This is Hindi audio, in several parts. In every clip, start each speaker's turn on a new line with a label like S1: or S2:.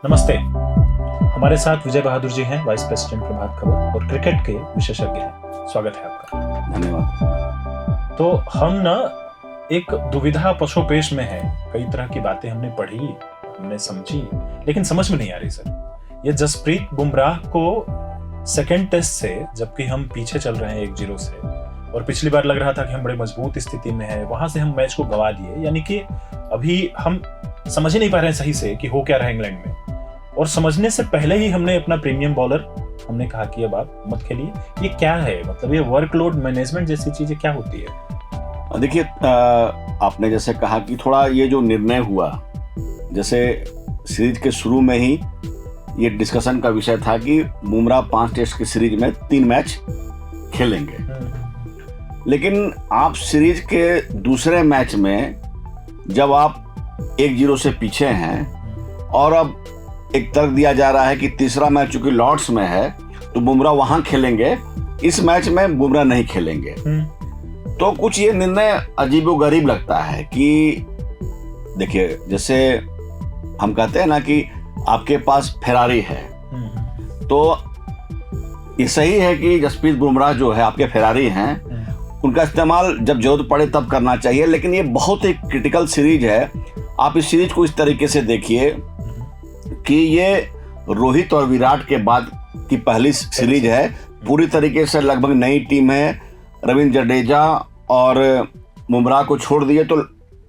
S1: नमस्ते। हमारे साथ विजय बहादुर जी हैं, वाइस प्रेसिडेंट प्रभात खबर और क्रिकेट के विशेषज्ञ हैं। स्वागत है आपका।
S2: धन्यवाद।
S1: तो हम ना एक दुविधा पशोपेश में हैं। कई तरह की बातें हमने पढ़ी, हमने समझी, लेकिन समझ में नहीं आ रही सर। ये जसप्रीत बुमराह को सेकेंड टेस्ट से, जबकि हम पीछे चल रहे हैं 1-0 से, और पिछली बार लग रहा था कि हम बड़े मजबूत स्थिति में हैं, वहां से हम मैच को गवा दिए। यानी कि अभी हम समझ ही नहीं पा रहे हैं सही से कि हो क्या रहा है इंग्लैंड में। और समझने से पहले ही हमने अपना प्रीमियम बॉलर, हमने कहा कि अब आप मत खेलिए। ये क्या है? मतलब ये वर्कलोड मैनेजमेंट जैसी चीजें क्या होती है?
S2: देखिए, आपने जैसे कहा कि थोड़ा ये जो निर्णय हुआ, जैसे सीरीज के शुरू में ही ये डिस्कशन का विषय था कि बुमराह 5 टेस्ट की सीरीज में 3 मैच खेलेंगे। लेकिन आप सीरीज के दूसरे मैच में जब आप 1-0 से पीछे हैं और अब एक तर्क दिया जा रहा है कि तीसरा मैच चूंकि लॉर्ड्स में है तो बुमराह वहां खेलेंगे, इस मैच में बुमराह नहीं खेलेंगे, तो कुछ ये निर्णय अजीबोगरीब लगता है। कि देखिए, जैसे हम कहते हैं ना कि आपके पास फेरारी है, तो ये सही है कि जसप्रीत बुमराह जो है आपके फेरारी हैं, उनका इस्तेमाल जब जरूरत पड़े तब करना चाहिए। लेकिन ये बहुत ही क्रिटिकल सीरीज है। आप इस सीरीज को इस तरीके से देखिए कि ये रोहित और विराट के बाद की पहली सीरीज है। पूरी तरीके से लगभग नई टीम है। रविंद्र जडेजा और बुमराह को छोड़ दिए तो,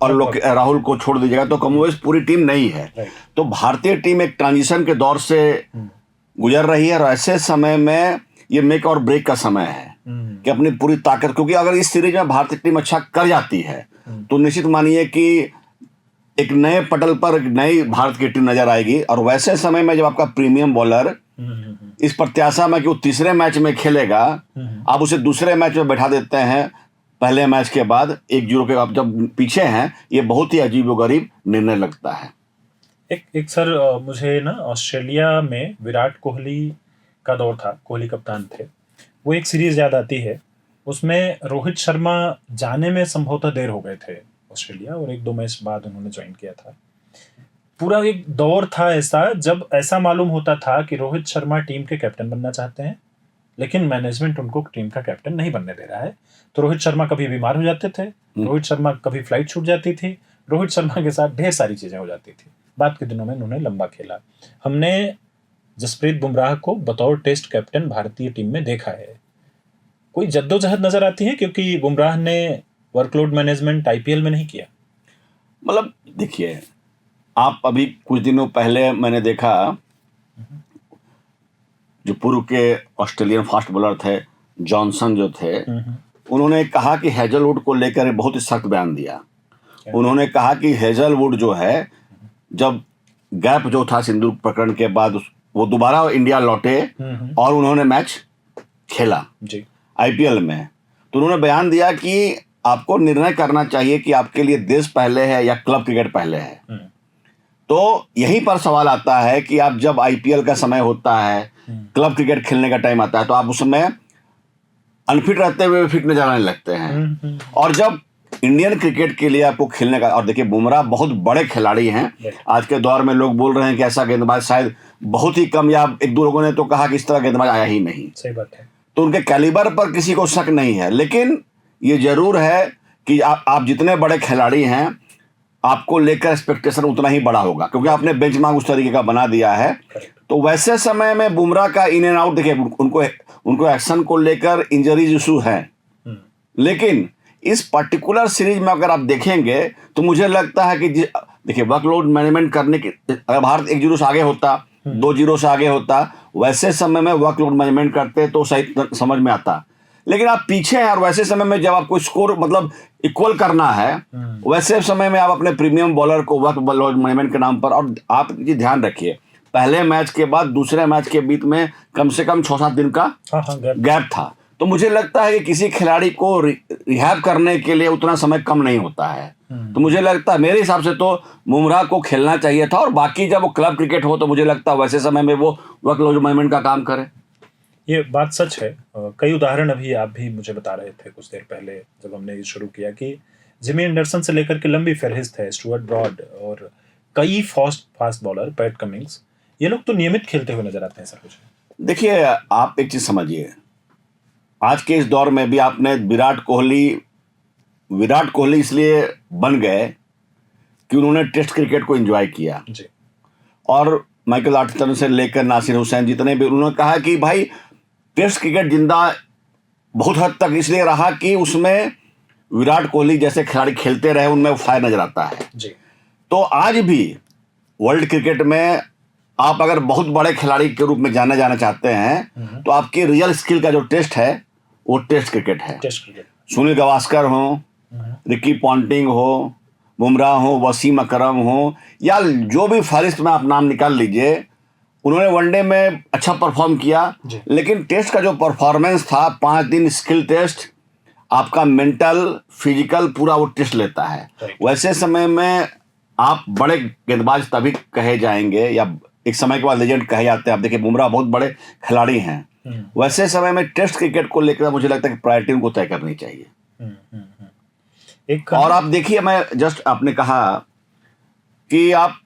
S2: और राहुल को छोड़ दीजिएगा तो कमोबेश पूरी टीम नहीं है। तो भारतीय टीम एक ट्रांजिशन के दौर से गुजर रही है और ऐसे समय में ये मेक और ब्रेक का समय है कि अपनी पूरी ताकत, क्योंकि अगर इस सीरीज में भारतीय टीम अच्छा कर जाती है तो निश्चित मानिए कि एक नए पटल पर एक नई भारत की टीम नजर आएगी। और वैसे समय में जब आपका प्रीमियम बॉलर इस प्रत्याशा में कि वो तीसरे मैच में खेलेगा, आप उसे दूसरे मैच में बैठा देते हैं पहले मैच के बाद 1-0 के आप जब पीछे हैं, ये बहुत ही अजीबोगरीब निर्णय लगता है।
S1: एक सर, मुझे ना ऑस्ट्रेलिया में विराट कोहली का दौर था, कोहली कप्तान थे, वो एक सीरीज याद आती है। उसमें रोहित शर्मा जाने में संभवतः देर हो गए थे ऑस्ट्रेलिया, और 1-2 मैच बाद उन्होंने ज्वाइन किया था। पूरा एक दौर था ऐसा जब ऐसा मालूम होता था कि रोहित शर्मा टीम के कैप्टन बनना चाहते हैं, लेकिन मैनेजमेंट उनको टीम का कैप्टन नहीं बनने दे रहा है। तो रोहित शर्मा कभी बीमार हो जाते थे, रोहित शर्मा कभी फ्लाइट छूट जाती थी, रोहित शर्मा के साथ ढेर सारी चीजें हो जाती थी। बाद के दिनों में उन्होंने लंबा खेला। हमने जसप्रीत बुमराह को बतौर टेस्ट कैप्टन भारतीय टीम में देखा है। कोई जद्दोजहद नजर आती है? क्योंकि बुमराह ने वर्कलोड मैनेजमेंट आईपीएल में नहीं किया।
S2: मतलब देखिए, आप अभी कुछ दिनों पहले मैंने देखा, जो पूर्व के ऑस्ट्रेलियन फास्ट बॉलर थे जॉनसन जो थे, उन्होंने कहा कि हेजलवुड को लेकर बहुत ही सख्त बयान दिया। उन्होंने कहा कि हेजलवुड जो है, जब गैप जो था सिंदूर प्रकरण के बाद, वो दोबारा इंडिया लौटे और उन्होंने मैच खेला आईपीएल में, तो उन्होंने बयान दिया कि आपको निर्णय करना चाहिए कि आपके लिए देश पहले है या क्लब क्रिकेट पहले है। तो यहीं पर सवाल आता है कि आप जब आईपीएल का समय होता है, क्लब क्रिकेट खेलने का टाइम आता है, तो आप उसमें अनफिट रहते हुए फिट नजर आने लगते हैं। और जब इंडियन क्रिकेट के लिए आपको खेलने का, और देखिए बुमराह बहुत बड़े खिलाड़ी हैं। आज के दौर में लोग बोल रहे हैं कि ऐसा गेंदबाज शायद बहुत ही कम, या 1-2 लोगों ने तो कहा कि इस तरह गेंदबाज आया ही नहीं।
S1: सही बात है।
S2: तो उनके कैलिबर पर किसी को शक नहीं है, लेकिन ये जरूर है कि आप जितने बड़े खिलाड़ी हैं, आपको लेकर एक्सपेक्टेशन उतना ही बड़ा होगा, क्योंकि आपने बेंचमार्क उस तरीके का बना दिया है। तो वैसे समय में बुमराह का इन एंड आउट, देखिए उनको एक्शन को लेकर इंजरीज इशू है, लेकिन इस पर्टिकुलर सीरीज में अगर आप देखेंगे तो मुझे लगता है कि देखिए वर्कलोड मैनेजमेंट करने की, अगर भारत 1-0 से आगे होता, 2-0 से आगे होता, वैसे समय में वर्कलोड मैनेजमेंट करते तो सही समझ में आता। लेकिन आप पीछे हैं और वैसे समय में जब आपको स्कोर मतलब इक्वल करना है, वैसे समय में आप अपने प्रीमियम बॉलर को वर्कलोड मैनेजमेंट के नाम पर, और आप ये ध्यान रखिए, पहले मैच के बाद दूसरे मैच के बीच में कम से कम 6-7 दिन का गैप था। तो मुझे लगता है कि किसी खिलाड़ी को रिहैब करने के लिए उतना समय कम नहीं होता है। तो मुझे लगता है, मेरे हिसाब से तो बुमराह को खेलना चाहिए था, और बाकी जब वो क्लब क्रिकेट हो तो मुझे लगता है वैसे समय में वो वर्कलोड मैनेजमेंट का काम करे।
S1: ये बात सच है। कई उदाहरण अभी आप भी मुझे बता रहे थे कुछ देर पहले जब हमने ये शुरू किया कि जिमी एंडरसन से लेकर के लंबी फहरिस्त है, स्टुअर्ट ब्रॉड और कई फास्ट बॉलर, पैट कमिंग्स, ये लोग तो नियमित खेलते हुए नजर आते हैं सर कुछ।
S2: देखिए, आप एक चीज समझिए, आज के इस दौर में भी आपने विराट कोहली इसलिए बन गए कि उन्होंने टेस्ट क्रिकेट को एंजॉय किया,
S1: जी।
S2: और माइकल आर्टन से लेकर नासिर हुसैन जितने भी, उन्होंने कहा कि भाई टेस्ट क्रिकेट जिंदा बहुत हद तक इसलिए रहा कि उसमें विराट कोहली जैसे खिलाड़ी खेलते रहे, उनमें फायर नजर आता है।
S1: जी।
S2: तो आज भी वर्ल्ड क्रिकेट में आप अगर बहुत बड़े खिलाड़ी के रूप में जाना चाहते हैं तो आपकी रियल स्किल का जो टेस्ट है वो टेस्ट क्रिकेट है।
S1: Test cricket.
S2: सुनील गावस्कर हो, रिकी पॉन्टिंग हो, बुमराह हो, वसीम अकरम हो, या जो भी फहरिस्त में आप नाम निकाल लीजिए, उन्होंने वनडे में अच्छा परफॉर्म किया, लेकिन टेस्ट का जो परफॉर्मेंस था, 5 दिन स्किल टेस्ट, आपका मेंटल फिजिकल पूरा वो टेस्ट लेता है। वैसे समय में आप बड़े गेंदबाज तभी कहे जाएंगे या एक समय के बाद लेजेंड कहे जाते हैं। आप देखिए बुमराह बहुत बड़े खिलाड़ी हैं, वैसे समय में टेस्ट क्रिकेट को लेकर मुझे लगता है कि प्रायोरिटी उनको तय करनी चाहिए। और आप देखिए, मैं जस्ट आपने कहा कि आप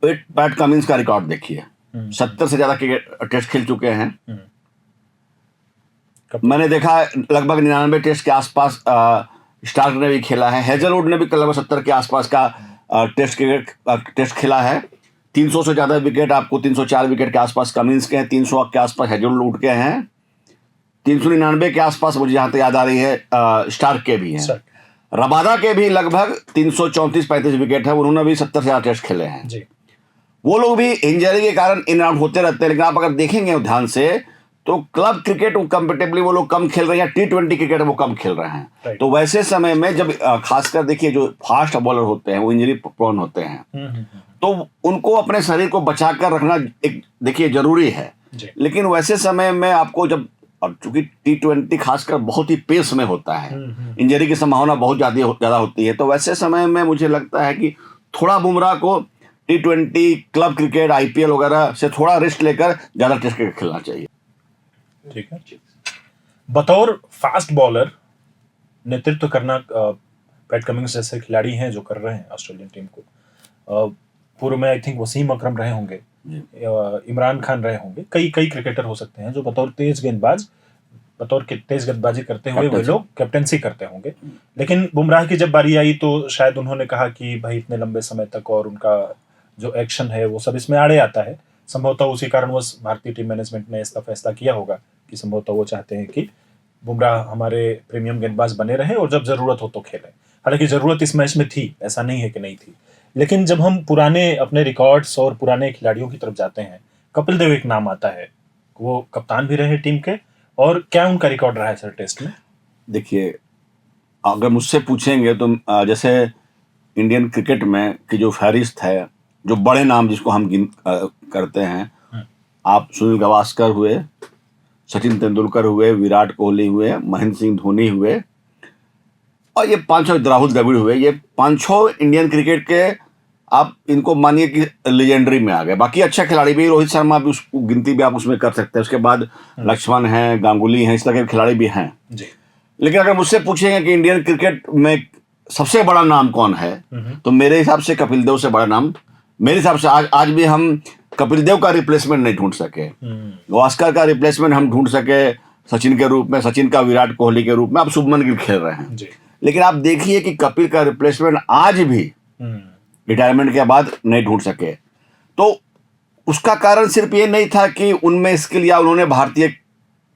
S2: पैट कमिंस का रिकॉर्ड देखिए, 70 से ज्यादा टेस्ट खेल चुके हैं। मैंने देखा लगभग 99 टेस्ट के आसपास स्टार्क ने भी खेला है, हेजलवुड ने भी लगभग 70 के आसपास का टेस्ट खेला है। 300 से ज्यादा विकेट आपको 304 विकेट के आसपास कमिंस के हैं, 300 के आसपास हेजलवुड के हैं, 399 के आसपास मुझे जहां तक याद आ रही है स्टार्क के भी हैं। रबादा के भी लगभग 334-35 विकेट है, उन्होंने भी 70 से ज्यादा टेस्ट खेले हैं जी। वो लोग भी इंजरी के कारण इन आउट होते रहते हैं, लेकिन आप अगर देखेंगे ध्यान से तो क्लब क्रिकेट कंपेरेटिवली वो लोग कम खेल रहे हैं, T20 क्रिकेट वो कम खेल रहे हैं। तो वैसे समय में जब खासकर देखिए जो फास्ट बॉलर होते हैं वो इंजरी प्रोन होते हैं, तो उनको अपने शरीर को बचा कर रखना एक देखिए जरूरी है। लेकिन वैसे समय में आपको जब, चूंकि T20 खासकर बहुत ही पेस में होता है, इंजरी की संभावना बहुत ज्यादा होती है, तो वैसे समय में मुझे लगता है कि थोड़ा बुमराह को T20 क्लब क्रिकेट IPL वगैरह से थोड़ा रेस्ट लेकर ज्यादा टेस्ट क्रिकेट खेलना चाहिए।
S1: ठीक है। बतौर फास्ट बॉलर नेतृत्व करना पैट कमिंस जैसे खिलाड़ी हैं जो कर रहे हैं ऑस्ट्रेलियन टीम को, पूर्व में आई थिंक वसीम अकरम रहे होंगे, इमरान खान रहे होंगे, कई क्रिकेटर हो सकते हैं जो बतौर तेज गेंदबाजी करते हुए वे लोग कैप्टेंसी करते होंगे। लेकिन बुमराह की जब बारी आई तो शायद उन्होंने कहा कि भाई इतने लंबे समय तक और उनका जो एक्शन है वो सब इसमें आड़े आता है। संभवतः उसी कारणवश भारतीय टीम मैनेजमेंट ने इसका फैसला किया होगा कि संभवतः वो चाहते हैं कि बुमराह हमारे प्रीमियम गेंदबाज बने रहे और जब जरूरत हो तो खेलें। हालांकि जरूरत इस मैच में थी, ऐसा नहीं है कि नहीं थी, लेकिन जब हम पुराने अपने रिकॉर्ड्स और पुराने खिलाड़ियों की तरफ जाते हैं, कपिल देव एक नाम आता है, वो कप्तान भी रहे टीम के, और क्या उनका रिकॉर्ड रहा है सर टेस्ट में?
S2: देखिए, अगर मुझसे पूछेंगे तो जैसे इंडियन क्रिकेट में की जो फहरिस्त है, जो बड़े नाम जिसको हम करते हैं, आप सुनील गावस्कर हुए, सचिन तेंदुलकर हुए, विराट कोहली हुए, महेंद्र सिंह धोनी हुए, और ये 5 राहुल द्रविड़ हुए, ये 5 इंडियन क्रिकेट के आप इनको मानिए कि लेजेंडरी में आ गए। बाकी अच्छा खिलाड़ी भी, रोहित शर्मा भी, उसको गिनती भी आप उसमें कर सकते हैं। उसके बाद लक्ष्मण हैं, गांगुली हैं, इस तरह के खिलाड़ी भी हैं जी। लेकिन अगर मुझसे पूछेंगे कि इंडियन क्रिकेट में सबसे बड़ा नाम कौन है, तो मेरे हिसाब से कपिल देव से बड़ा नाम, मेरे हिसाब से आज भी हम कपिल देव का रिप्लेसमेंट नहीं ढूंढ सके। गावस्कर का रिप्लेसमेंट हम ढूंढ सके सचिन के रूप में, सचिन का विराट कोहली के रूप में, अब शुभमन गिल खेल रहे हैं जी। लेकिन आप देखिए कि कपिल का रिप्लेसमेंट आज भी रिटायरमेंट के बाद नहीं ढूंढ सके। तो उसका कारण सिर्फ ये नहीं था कि उनमें स्किल या उन्होंने भारतीय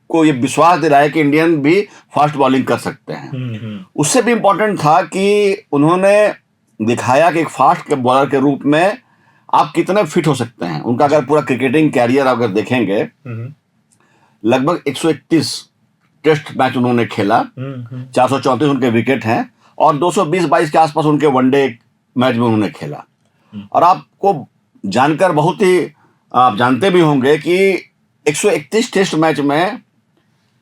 S2: को ये विश्वास दिलाया कि इंडियन भी फास्ट बॉलिंग कर सकते हैं, उससे भी इंपॉर्टेंट था कि उन्होंने दिखाया कि एक फास्ट बॉलर के रूप में आप कितने फिट हो सकते हैं। उनका अगर पूरा क्रिकेटिंग कैरियर अगर देखेंगे, लगभग 131 टेस्ट मैच उन्होंने खेला, 434 उनके विकेट हैं, और 220-22 के आसपास उनके वनडे मैच में उन्होंने खेला। और आपको जानकर बहुत ही आप जानते भी होंगे कि 131 टेस्ट मैच में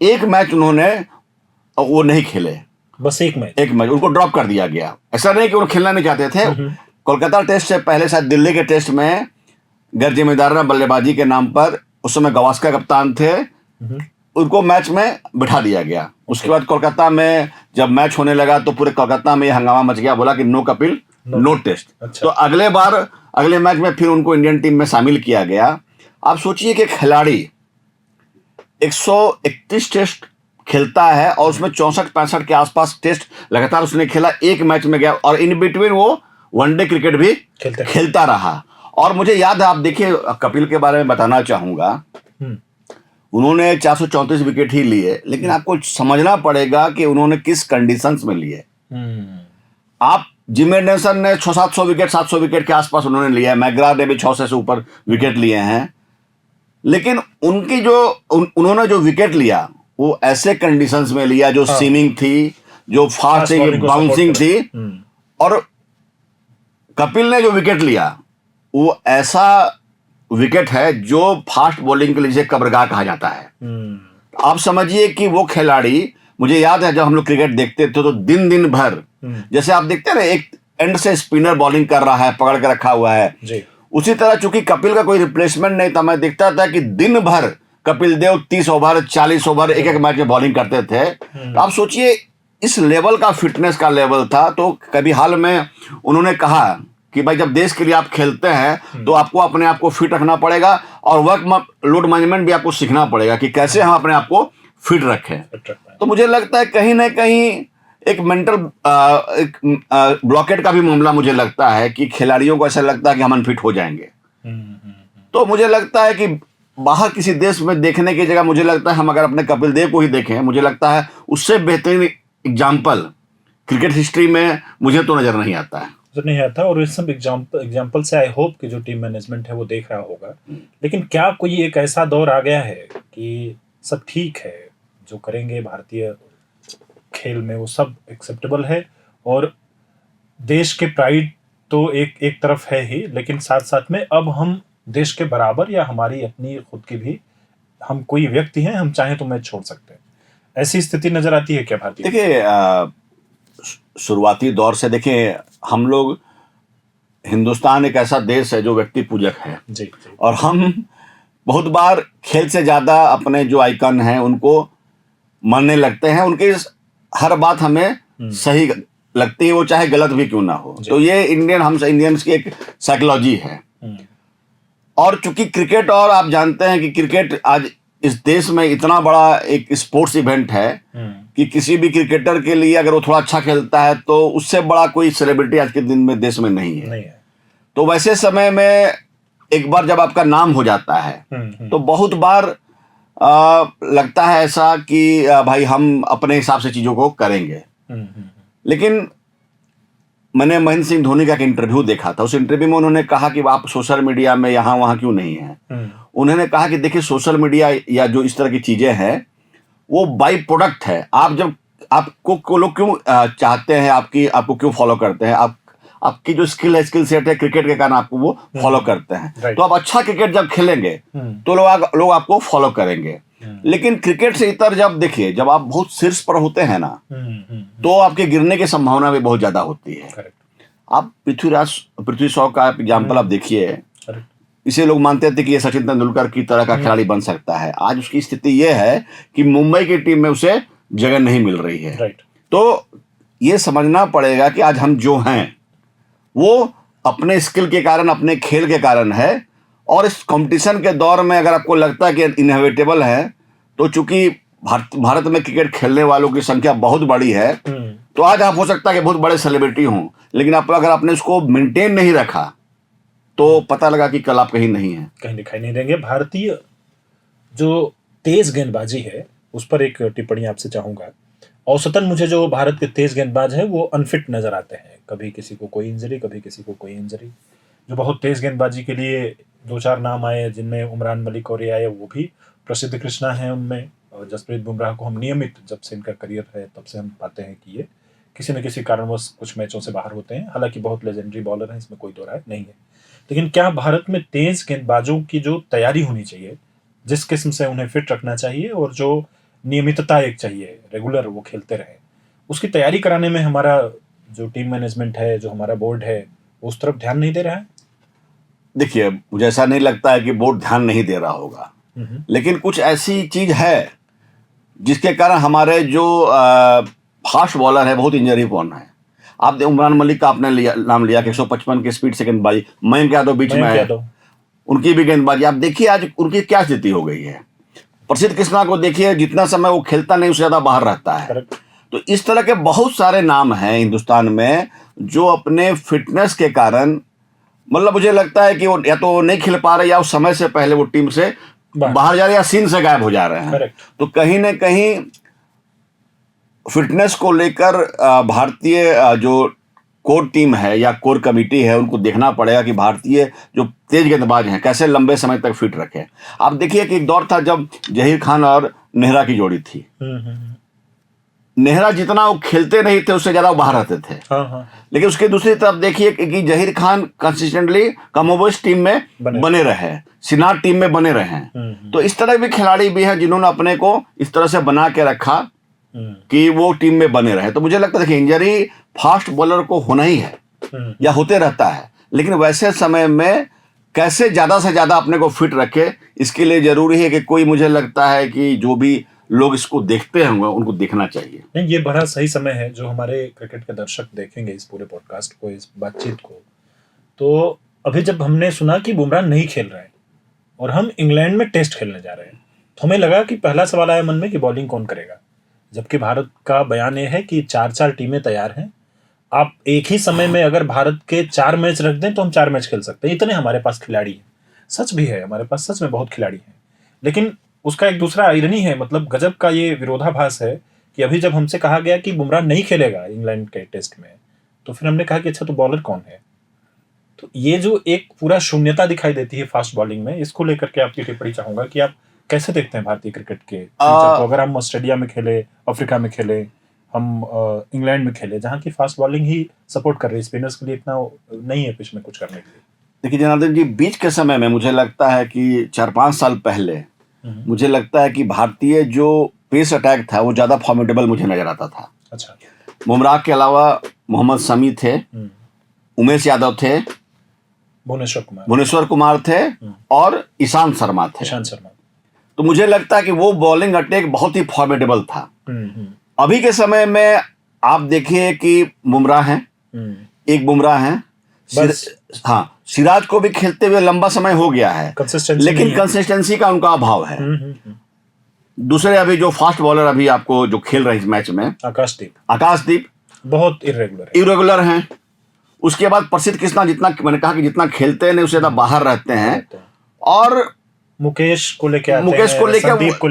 S2: एक मैच उन्होंने वो नहीं खेले,
S1: बस एक मैच
S2: उनको ड्रॉप कर दिया गया। ऐसा नहीं कि वो खेलना नहीं चाहते थे। कोलकाता टेस्ट से पहले शायद दिल्ली के टेस्ट में गैर जिम्मेदाराना बल्लेबाजी के नाम पर उस समय गावस्कर कप्तान थे, उनको मैच में बिठा दिया गया। उसके बाद कोलकाता में जब मैच होने लगा तो पूरे कोलकाता में ये हंगामा मच गया, बोला कि नो कपिल नो टेस्ट। तो अगले बार अगले मैच में फिर उनको इंडियन टीम में शामिल किया गया। आप सोचिए कि खिलाड़ी 131 टेस्ट खेलता है और उसमें 64-65 के आसपास टेस्ट लगातार उसने खेला, एक मैच में गया और इन बिटवीन वो वनडे क्रिकेट भी खेलता रहा। और मुझे याद है, आप देखिए, कपिल के बारे में बताना चाहूंगा, उन्होंने 434 विकेट ही लिए, लेकिन आपको समझना पड़ेगा कि उन्होंने किस कंडीशंस में लिए। आप जिम एंडरसन ने 600-700 विकेट, 700 विकेट के आसपास उन्होंने लिया है, मैकग्राथ ने भी 600 से ऊपर विकेट लिए हैं, लेकिन उनकी जो उन्होंने जो विकेट लिया वो ऐसे कंडीशंस में लिया जो सीमिंग थी, जो फास्ट बाउंसिंग थी। और कपिल ने जो विकेट लिया वो ऐसा विकेट है जो फास्ट बॉलिंग के लिए जिसे कब्रगाह कहा जाता है। आप समझिए कि वो खिलाड़ी, मुझे याद है जब हम लोग क्रिकेट देखते थे तो दिन दिन भर, जैसे आप देखते हैं ना, एक एंड से स्पिनर बॉलिंग कर रहा है, पकड़ के रखा हुआ है जी। उसी तरह चूंकि कपिल का कोई रिप्लेसमेंट नहीं था, मैं देखता था कि दिन भर कपिल देव 30 ओवर 40 ओवर एक एक मैच में बॉलिंग करते थे। तो आप सोचिए इस लेवल का फिटनेस का लेवल था। तो कभी हाल में उन्होंने कहा कि भाई जब देश के लिए आप खेलते हैं तो आपको अपने आप को फिट रखना पड़ेगा और वर्क लोड मैनेजमेंट भी आपको सीखना पड़ेगा कि कैसे हम अपने आप को फिट रखें। तो मुझे लगता है कहीं ना कहीं एक मेंटल ब्लॉकेट का भी मामला मुझे लगता है कि खिलाड़ियों को ऐसा लगता है कि हम अनफिट हो जाएंगे। तो मुझे लगता है कि बाहर किसी देश में देखने की जगह मुझे लगता है हम अगर अपने कपिल देव को ही देखें, मुझे लगता है उससे बेहतरीन एग्जाम्पल क्रिकेट हिस्ट्री में मुझे तो नजर नहीं आता है।
S1: नहीं आता। और इस सब एग्जाम्पल से आई होप कि जो टीम मैनेजमेंट है वो देख रहा होगा। लेकिन क्या कोई एक ऐसा दौर आ गया है कि सब ठीक है, जो करेंगे भारतीय खेल में वो सब एक्सेप्टेबल है, और देश के प्राइड तो एक तरफ है ही, लेकिन साथ साथ में अब हम देश के बराबर या हमारी अपनी खुद की भी, हम कोई व्यक्ति हैं, हम चाहें तो मैच छोड़ सकते हैं, ऐसी स्थिति नजर आती है क्या भारतीय?
S2: देखिए, शुरुआती दौर से देखिए, हम लोग, हिंदुस्तान एक ऐसा देश है जो व्यक्ति पूजक है जी। और हम बहुत बार खेल से ज्यादा अपने जो आइकन हैं उनको मानने लगते हैं, उनकी हर बात हमें सही लगती है, वो चाहे गलत भी क्यों ना हो। तो ये हम इंडियंस की एक साइकोलॉजी है। और चूंकि क्रिकेट, और आप जानते हैं कि क्रिकेट आज इस देश में इतना बड़ा एक स्पोर्ट्स इवेंट है कि किसी भी क्रिकेटर के लिए अगर वो थोड़ा अच्छा खेलता है तो उससे बड़ा कोई सेलिब्रिटी आज के दिन में देश में नहीं है। तो वैसे समय में एक बार जब आपका नाम हो जाता है तो बहुत बार लगता है ऐसा कि भाई हम अपने हिसाब से चीजों को करेंगे। लेकिन मैंने महेंद्र सिंह धोनी का एक इंटरव्यू देखा था, उस इंटरव्यू में उन्होंने कहा कि आप सोशल मीडिया में यहाँ वहाँ क्यों नहीं हैं। उन्होंने कहा कि देखिए, सोशल मीडिया या जो इस तरह की चीजें हैं वो बाई प्रोडक्ट है। आप जब आपको लोग क्यों चाहते हैं, आपको क्यों फॉलो करते हैं, आपकी जो स्किल सेट है क्रिकेट के कारण आपको वो फॉलो करते हैं। तो आप अच्छा क्रिकेट जब खेलेंगे तो लोग आपको फॉलो करेंगे। लेकिन क्रिकेट से इतर जब देखिए, जब आप बहुत शीर्ष पर होते हैं ना, तो आपके गिरने की संभावना भी बहुत ज्यादा होती है। आप पृथ्वी शॉ का एग्जाम्पल आप देखिए, इसे लोग मानते थे कि ये सचिन तेंदुलकर की तरह का खिलाड़ी बन सकता है। आज उसकी स्थिति यह है कि मुंबई की टीम में उसे जगह नहीं मिल रही है। तो ये समझना पड़ेगा कि आज हम जो हैं वो अपने स्किल के कारण, अपने खेल के कारण है। और इस कंपटीशन के दौर में अगर आपको लगता है कि इनएविटेबल है, तो चूंकि भारत में क्रिकेट खेलने वालों की संख्या बहुत बड़ी है, तो आज आप हो सकता है कि बहुत बड़े सेलिब्रिटी हों, लेकिन अगर आपने उसको मेंटेन नहीं रखा तो पता लगा कि कल आप कहीं नहीं है,
S1: कहीं दिखाई नहीं देंगे। भारतीय जो तेज गेंदबाजी है उस पर एक टिप्पणी आपसे चाहूंगा। औसतन मुझे जो भारत के तेज गेंदबाज है वो अनफिट नजर आते हैं, कभी किसी को कोई इंजरी, कभी किसी को कोई इंजरी। जो बहुत तेज गेंदबाजी के लिए 2-4 नाम आए, जिनमें उमरान मलिक और ये आए, वो भी प्रसिद्ध कृष्णा हैं उनमें। और जसप्रीत बुमराह को हम नियमित, जब से इनका करियर है तब से हम पाते हैं कि ये किसी न किसी कारणवश कुछ मैचों से बाहर होते हैं। हालांकि बहुत लेजेंडरी बॉलर हैं, इसमें कोई दो राय नहीं है। लेकिन क्या भारत में तेज गेंदबाजों की जो तैयारी होनी चाहिए, जिस किस्म से उन्हें फिट रखना चाहिए और जो नियमितता एक चाहिए, रेगुलर वो खेलते रहे, उसकी तैयारी कराने में हमारा जो टीम मैनेजमेंट है, जो हमारा बोर्ड है, उस तरफ ध्यान नहीं दे रहा है?
S2: देखिए, मुझे ऐसा नहीं लगता है कि बोर्ड ध्यान नहीं दे रहा होगा, लेकिन कुछ ऐसी चीज है जिसके कारण हमारे जो फास्ट बॉलर है बहुत इंजरी प्रोन है। आप उमरान मलिक का आपने नाम लिया कि 155 की स्पीड से गेंदबाजी, मयंक यादव बीच में है, उनकी भी गेंदबाजी आप देखिए आज उनकी क्या स्थिति हो गई है। प्रसिद्ध कृष्णा को देखिए, जितना समय वो खेलता नहीं उससे ज्यादा बाहर रहता है। तो इस तरह के बहुत सारे नाम हैं हिंदुस्तान में जो अपने फिटनेस के कारण, मतलब मुझे लगता है कि वो या तो नहीं खेल पा रहे या उस समय से पहले वो टीम से बाहर जा रहे हैं या सीन से गायब हो जा रहे हैं। तो कहीं ना कहीं फिटनेस को लेकर भारतीय जो कोर टीम है या कोर कमेटी है उनको देखना पड़ेगा कि भारतीय जो तेज गेंदबाज हैं कैसे लंबे समय तक फिट रखें। आप देखिए कि एक दौर था जब जहीर खान और नेहरा की जोड़ी थी। नेहरा जितना वो खेलते नहीं थे उससे ज्यादा वो बाहर रहते थे। लेकिन उसके दूसरी तरफ देखिए कि जहीर खान कंसिस्टेंटली कमोबेश टीम में बने रहे, सिन्हा टीम में बने रहे। तो इस तरह भी खिलाड़ी भी हैं जिन्होंने अपने को इस तरह से बना के रखा कि वो टीम में बने रहे। तो मुझे लगता है देखिए इंजरी फास्ट बॉलर को होना ही है या होते रहता है, लेकिन वैसे समय में कैसे ज्यादा से ज्यादा अपने को फिट रखे, इसके लिए जरूरी है कि कोई, मुझे लगता है कि जो भी लोग इसको देखते होंगे उनको देखना चाहिए।
S1: नहीं, ये बड़ा सही समय है जो हमारे क्रिकेट के दर्शक देखेंगे इस पूरे पॉडकास्ट को, इस बातचीत को। तो अभी जब हमने सुना कि बुमराह नहीं खेल रहे हैं और हम इंग्लैंड में टेस्ट खेलने जा रहे हैं, तो हमें लगा कि पहला सवाल आया मन में कि बॉलिंग कौन करेगा, जबकि भारत का बयान ये है कि 4-4 टीमें तैयार हैं। आप एक ही समय में अगर भारत के 4 मैच रख दें तो हम 4 मैच खेल सकते हैं, इतने हमारे पास खिलाड़ी हैं। सच भी है, हमारे पास सच में बहुत खिलाड़ी हैं। लेकिन उसका एक दूसरा आयरनी है, मतलब गजब का ये विरोधाभास है कि अभी जब हमसे कहा गया कि बुमराह नहीं खेलेगा इंग्लैंड के टेस्ट में, तो फिर हमने कहा कि अच्छा तो बॉलर कौन है। तो ये जो एक पूरा शून्यता दिखाई देती है फास्ट बॉलिंग में, इसको लेकर के आपकी टिप्पणी चाहूंगा कि आप कैसे देखते हैं भारतीय क्रिकेट के फ्यूचर को। अगर हम ऑस्ट्रेलिया में खेले, अफ्रीका में खेले, हम इंग्लैंड में खेले, जहाँ की फास्ट बॉलिंग ही सपोर्ट कर रही है, स्पिनर्स के लिए इतना नहीं है पिच में कुछ करने के लिए।
S2: देखिए जनार्दन जी, बीच के समय में मुझे लगता है कि 4-5 साल पहले मुझे लगता है कि भारतीय जो पेस अटैक था वो ज्यादा फॉर्मिडेबल मुझे नजर आता था।
S1: अच्छा,
S2: बुमराह के अलावा मोहम्मद शमी थे, उमेश यादव थे, भुवनेश्वर कुमार थे और ईशांत शर्मा थे। तो मुझे लगता है कि वो बॉलिंग अटैक बहुत ही फॉर्मिडेबल था। अभी के समय में आप देखिए कि बुमराह हैं, एक बुमराह हैं, हाँ, सिराज को भी खेलते हुए लंबा समय हो गया है, लेकिन कंसिस्टेंसी का उनका अभाव है। दूसरे अभी जो फास्ट बॉलर अभी आपको जो खेल रहे हैं इस मैच में, आकाशदीप बहुत इरेगुलर हैं। उसके बाद प्रसिद्ध कृष्णा, जितना मैंने कहा कि जितना खेलते हैं उससे ज्यादा बाहर रहते हैं। और मुकेश को लेकर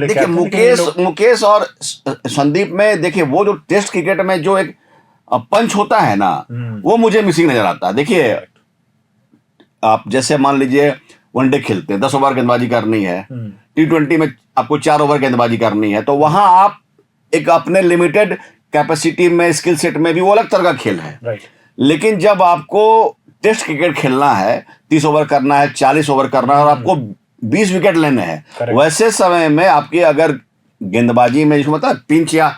S2: देखिए मुकेश और संदीप में देखिए वो जो टेस्ट क्रिकेट में जो एक पंच होता है ना, वो मुझे मिसिंग नजर आता है। देखिए आप जैसे मान लीजिए वनडे खेलते हैं, 10 ओवर गेंदबाजी करनी है, T20 में आपको 4 ओवर गेंदबाजी करनी है, तो वहां आप एक अपने लिमिटेड कैपेसिटी में, स्किल सेट में भी वो अलग तरह का खेल है। लेकिन जब आपको टेस्ट क्रिकेट खेलना है, 30 ओवर करना है, 40 ओवर करना है और आपको 20 विकेट लेने हैं, वैसे समय में आपकी अगर गेंदबाजी में मतलब पिंच या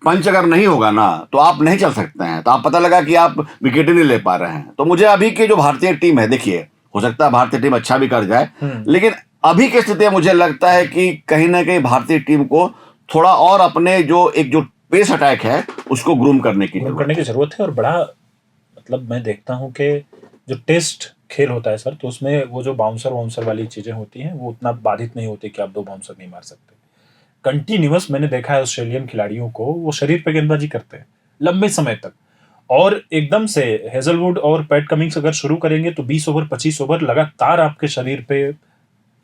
S2: पंच अगर नहीं होगा ना तो आप नहीं चल सकते हैं। तो आप पता लगा कि आप विकेट ही नहीं ले पा रहे हैं। तो मुझे अभी की जो भारतीय टीम है, देखिए हो सकता है भारतीय टीम अच्छा भी कर जाए, लेकिन अभी की स्थिति मुझे लगता है कि कहीं ना कहीं भारतीय टीम को थोड़ा और अपने जो पेस अटैक है उसको ग्रूम करने की
S1: जरूरत है। और बड़ा मतलब मैं देखता हूँ कि जो टेस्ट खेल होता है सर, तो उसमें वो जो बाउंसर वाली चीजें होती हैं वो उतना बाधित नहीं होती कि आप 2 बाउंसर नहीं मार सकते। कंटिन्यूअस मैंने देखा है ऑस्ट्रेलियन खिलाड़ियों को, वो शरीर पे गेंदबाजी करते हैं लंबे समय तक, और एकदम से हेजलवुड और पैट कमिंग्स अगर शुरू करेंगे तो 20 ओवर 25 ओवर लगातार आपके शरीर पे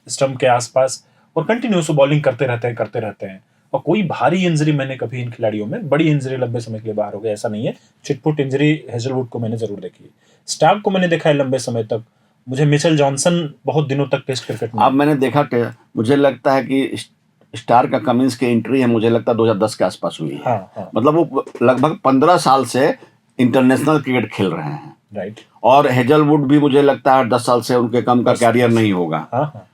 S1: स्टंप के आसपास और कंटिन्यूअस बॉलिंग करते रहते हैं। और कोई भारी इंजरी मैंने कभी इन खिलाड़ियों में, बड़ी इंजरी लंबे समय के लिए बाहर हो गए ऐसा नहीं है। छिटपुट इंजरी हेजलवुड को मैंने जरूर देखी, स्टार्क को मैंने देखा है लंबे समय तक। मुझे मिचेल जॉनसन बहुत दिनों तक टेस्ट क्रिकेट में,
S2: अब मैंने देखा, मुझे लगता है कि स्टार का कमिंस की एंट्री है, मुझे लगता है 2010 के आसपास हुई है।
S1: हाँ।
S2: मतलब वो लगभग 15 साल से इंटरनेशनल क्रिकेट खेल रहे हैं।
S1: राइट।
S2: और हेजलवुड भी मुझे लगता है 10 साल से उनके कम का कैरियर नहीं होगा।
S1: हाँ।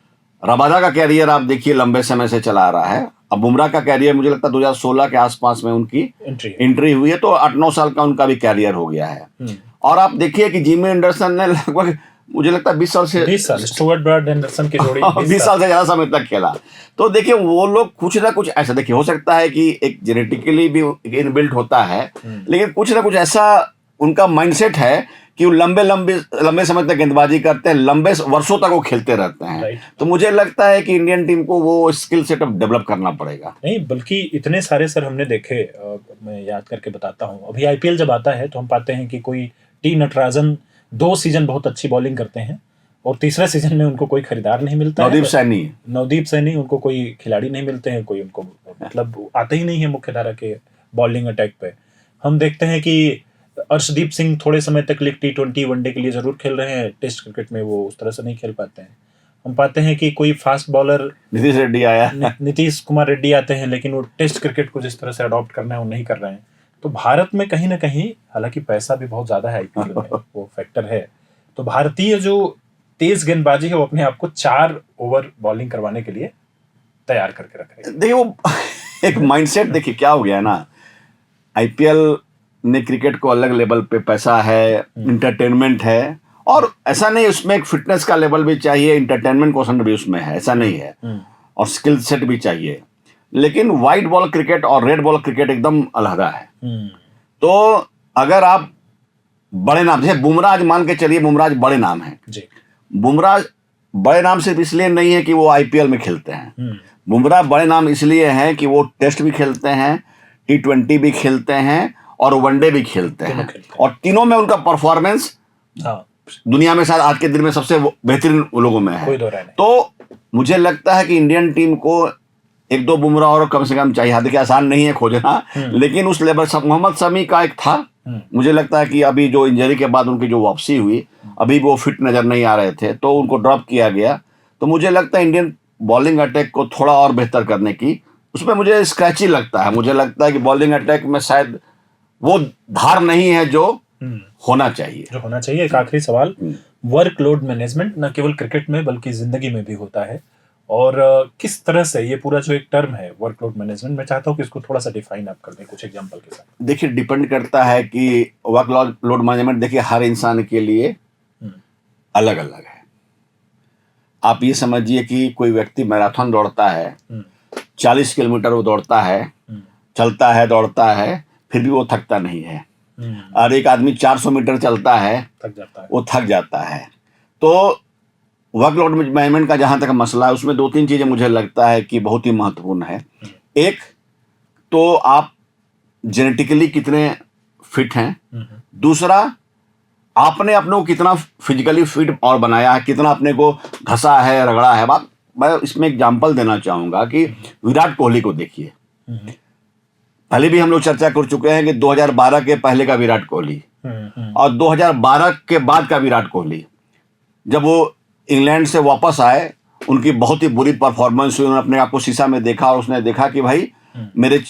S2: रबादा का कैरियर आप देखिए लंबे समय से चला आ रहा है। अब बुमराह का कैरियर मुझे लगता है 2016 के आसपास में उनकी एंट्री हुई है, तो 8-9 साल का उनका भी कैरियर हो गया है। और आप देखिए कि जिमी एंडरसन ने लगभग मुझे लगता है 20 साल
S1: स्टुअर्ट ब्रॉड एंडरसन की जोड़ी
S2: 20 साल से ज्यादा समय तक खेला। तो देखिए वो लोग कुछ ना कुछ ऐसा, देखिए हो सकता है कि एक जेनेटिकली भी इनबिल्ट होता है, लेकिन कुछ ना कुछ ऐसा उनका माइंडसेट है कि वो लंबे समय तक गेंदबाजी करते हैं, लंबे वर्षों तक वो खेलते रहते हैं।
S1: राइट।
S2: तो मुझे लगता है कि इंडियन टीम को वो स्किल सेटअप डेवलप करना पड़ेगा।
S1: नहीं, बल्कि इतने सारे सर हमने देखे, मैं याद करके बताता हूँ। अभी आईपीएल जब आता है तो हम पाते हैं कि कोई टी नटराजन 2 सीजन बहुत अच्छी बॉलिंग करते हैं और तीसरे सीजन में उनको कोई खरीदार नहीं मिलता है। नवदीप सैनी, उनको कोई खिलाड़ी नहीं मिलते हैं, कोई उनको मतलब आते ही नहीं है मुख्य धारा के बॉलिंग अटैक पे। हम देखते हैं कि अर्शदीप सिंह थोड़े समय तक लीग T20 वनडे के लिए जरूर खेल रहे हैं, टेस्ट क्रिकेट में वो उस तरह से नहीं खेल पाते हैं। हम पाते हैं कि कोई फास्ट बॉलर नीतीश कुमार रेड्डी आते हैं, लेकिन वो टेस्ट क्रिकेट को जिस तरह से अडॉप्ट करना है वो नहीं कर रहे हैं। तो भारत में कहीं ना कहीं, हालांकि पैसा भी बहुत ज्यादा है आईपीएल में, वो फैक्टर है, तो भारतीय जो तेज गेंदबाजी है वो अपने आप को 4 ओवर बॉलिंग करवाने के लिए तैयार करके रख रहे हैं।
S2: देखिए वो एक माइंडसेट, देखिए क्या हो गया है ना, आईपीएल ने क्रिकेट को अलग लेवल पे, पैसा है, इंटरटेनमेंट है, और ऐसा नहीं, उसमें एक फिटनेस का लेवल भी चाहिए, इंटरटेनमेंट क्वेश्चन भी उसमें है, ऐसा नहीं है, और स्किल सेट भी चाहिए। लेकिन व्हाइट बॉल क्रिकेट और रेड बॉल क्रिकेट एकदम अलग है। तो अगर आप बड़े नाम, जैसे बुमराह, आज मान के चलिए बुमराह आज बड़े नाम है
S1: जी।
S2: बुमराह बड़े नाम सिर्फ इसलिए नहीं है कि वो आईपीएल में खेलते हैं, बुमराह बड़े नाम इसलिए हैं कि वो टेस्ट भी खेलते हैं, T20 भी खेलते हैं और वनडे भी खेलते हैं, और तीनों में उनका परफॉर्मेंस दुनिया में शायद आज के दिन में सबसे बेहतरीन लोगों में है। तो मुझे लगता है कि इंडियन टीम को 1-2 बुमराह और कम से कम चाहिए। देखिए आसान नहीं है खोजना, लेकिन उस लेवल, मोहम्मद शमी का एक था, मुझे लगता है कि अभी जो इंजरी के बाद उनकी जो वापसी हुई, अभी वो फिट नजर नहीं आ रहे थे तो उनको ड्रॉप किया गया। तो मुझे लगता है इंडियन बॉलिंग अटैक को थोड़ा और बेहतर करने की, उसमें मुझे स्क्रैची लगता है। मुझे लगता है कि बॉलिंग अटैक में शायद वो धार नहीं है जो होना चाहिए।
S1: एक आखिरी सवाल, वर्कलोड मैनेजमेंट न केवल क्रिकेट में बल्कि जिंदगी में भी होता है, और किस तरह से ये पूरा जो एक टर्म है वर्कलोड मैनेजमेंट, मैं चाहता हूँ कि इसको थोड़ा सा डिफाइन आप कर दें कुछ एग्जांपल के साथ।
S2: देखिए डिपेंड करता है कि वर्कलोड मैनेजमेंट, देखिए हर इंसान के लिए अलग अलग है। आप ये समझिए कि कोई व्यक्ति मैराथन दौड़ता है, 40 किलोमीटर वो दौड़ता है, चलता है, दौड़ता है, फिर भी वो थकता नहीं है। और एक आदमी 400 मीटर चलता है, वो थक जाता है। तो वर्कलोड मैनेजमेंट का जहाँ तक मसला है, उसमें 2-3 चीज़ें मुझे लगता है कि बहुत ही महत्वपूर्ण है। एक तो आप जेनेटिकली कितने फिट हैं, दूसरा आपने अपने को कितना फिजिकली फिट और बनाया है, कितना अपने को घसा है, रगड़ा है। बात मैं इसमें एग्जांपल देना चाहूँगा कि विराट कोहली को देखिए, पहले भी हम लोग चर्चा कर चुके हैं कि 2012 के पहले का विराट कोहली और 2012 के बाद का विराट कोहली, जब वो इंग्लैंड से वापस आए, उनकी बहुत ही बुरी परफॉर्मेंस हुई। उन्होंने अपने आप को शीशा में देखा और उसने देखा कि भाई मेरे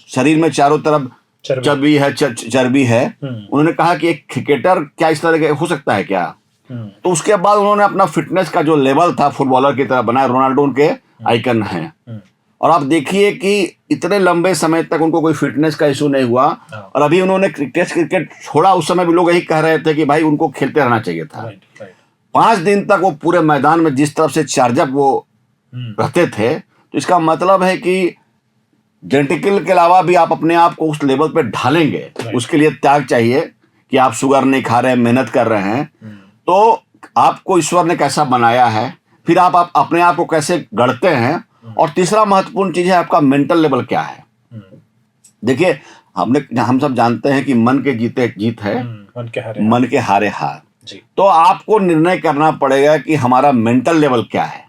S2: शरीर में चारों तरफ चर्बी है। उन्होंने कहा कि एक क्रिकेटर क्या इस तरह के हो सकता है क्या? तो उसके बाद उन्होंने अपना फिटनेस का जो लेवल था फुटबॉलर की तरह बनाया। रोनाल्डो उनके आइकन हैं, और आप देखिए कि इतने लंबे समय तक उनको कोई फिटनेस का इशू नहीं हुआ, और अभी उन्होंने क्रिकेट छोड़ा, उस समय भी लोग यही कह रहे थे कि भाई उनको खेलते रहना चाहिए था। 5 दिन तक वो पूरे मैदान में जिस तरफ से चार्जअप वो रहते थे, तो इसका मतलब है कि जेनेटिकल के अलावा भी आप अपने आप को उस लेवल पे ढालेंगे, उसके लिए त्याग चाहिए कि आप शुगर नहीं खा रहे हैं, मेहनत कर रहे हैं। तो आपको ईश्वर ने कैसा बनाया है, फिर आप अपने आप को कैसे गढ़ते हैं, और तीसरा महत्वपूर्ण चीज है आपका मेंटल लेवल क्या है। देखिए हम सब जानते हैं कि मन के जीते जीत है, मन के हारे हार। तो आपको निर्णय करना पड़ेगा कि हमारा मेंटल लेवल क्या है,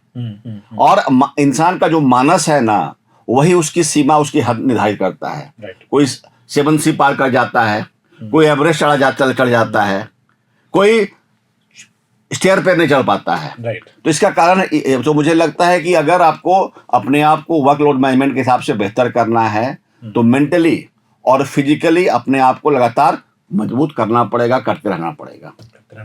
S2: और इंसान का जो मानस है ना, वही उसकी सीमा, उसकी हद निर्धारित करता है। कोई 7 सी पार कर जाता है, कोई एवरेस्ट चढ़ जाता है, कोई स्टेयर पे नहीं चल पाता है। तो इसका कारण तो मुझे लगता है कि अगर आपको अपने आप को वर्कलोड मैनेजमेंट के हिसाब से बेहतर करना है, तो मेंटली और फिजिकली अपने आप को लगातार मजबूत करना पड़ेगा, करते रहना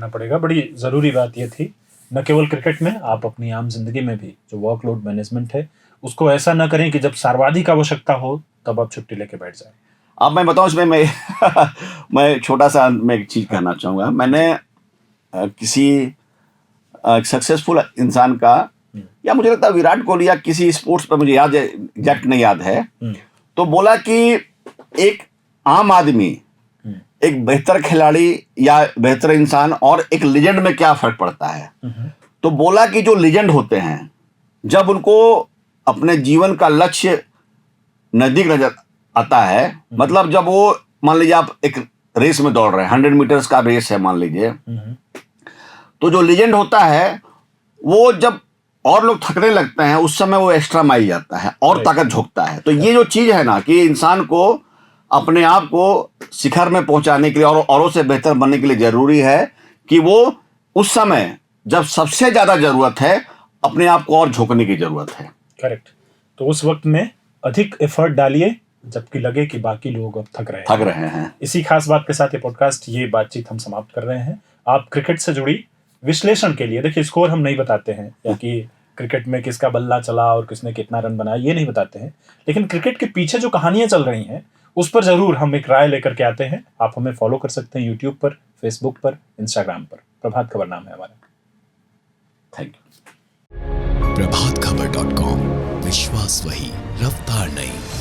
S2: पड़ेगा।
S1: बड़ी जरूरी बात ये थी, न केवल क्रिकेट में, आप अपनी आम जिंदगी में भी जो वर्कलोड मैनेजमेंट है उसको ऐसा न करें कि जब सर्वाधिक आवश्यकता हो तब आप छुट्टी लेके बैठ जाएं।
S2: अब मैं बताऊं इसमें मैं छोटा सा मैं एक चीज कहना चाहूँगा। मैंने किसी सक्सेसफुल इंसान का, या मुझे लगता है विराट कोहली या किसी स्पोर्ट्स पर, मुझे याद है, एग्जैक्ट नहीं याद है, तो बोला कि एक आम आदमी एक बेहतर खिलाड़ी या बेहतर इंसान और एक लीजेंड में क्या फर्क पड़ता है। तो बोला कि जो लीजेंड होते हैं, जब उनको अपने जीवन का लक्ष्य नजदीक नजर आता है, मतलब जब वो मान लीजिए आप एक रेस में दौड़ रहे हैं, 100 मीटर्स का रेस है मान लीजिए, तो जो लीजेंड होता है वो जब और लोग थकने लगते हैं उस समय वो एक्स्ट्रा माइल जाता है और ताकत झोंकता है। तो ये जो चीज है ना कि इंसान को अपने आप को शिखर में पहुंचाने के लिए और औरों से बेहतर बनने के लिए जरूरी है कि वो उस समय जब सबसे ज्यादा जरूरत है अपने आप को और झोंकने की जरूरत है।
S1: करेक्ट। तो उस वक्त में अधिक एफर्ट डालिए जबकि लगे कि बाकी लोग अब थक रहे हैं। इसी खास बात के साथ ये पॉडकास्ट, ये बातचीत हम समाप्त कर रहे हैं। आप क्रिकेट से जुड़ी विश्लेषण के लिए, देखिए स्कोर हम नहीं बताते हैं या कि क्रिकेट में किसका बल्ला चला और किसने कितना रन बनाया, ये नहीं बताते हैं, लेकिन क्रिकेट के पीछे जो कहानियां चल रही हैं उस पर जरूर हम एक राय लेकर के आते हैं। आप हमें फॉलो कर सकते हैं यूट्यूब पर, फेसबुक पर, इंस्टाग्राम पर। प्रभात खबर नाम है हमारा।
S2: Thank you.
S3: प्रभातखबर.com, विश्वास वही, रफ्तार नहीं।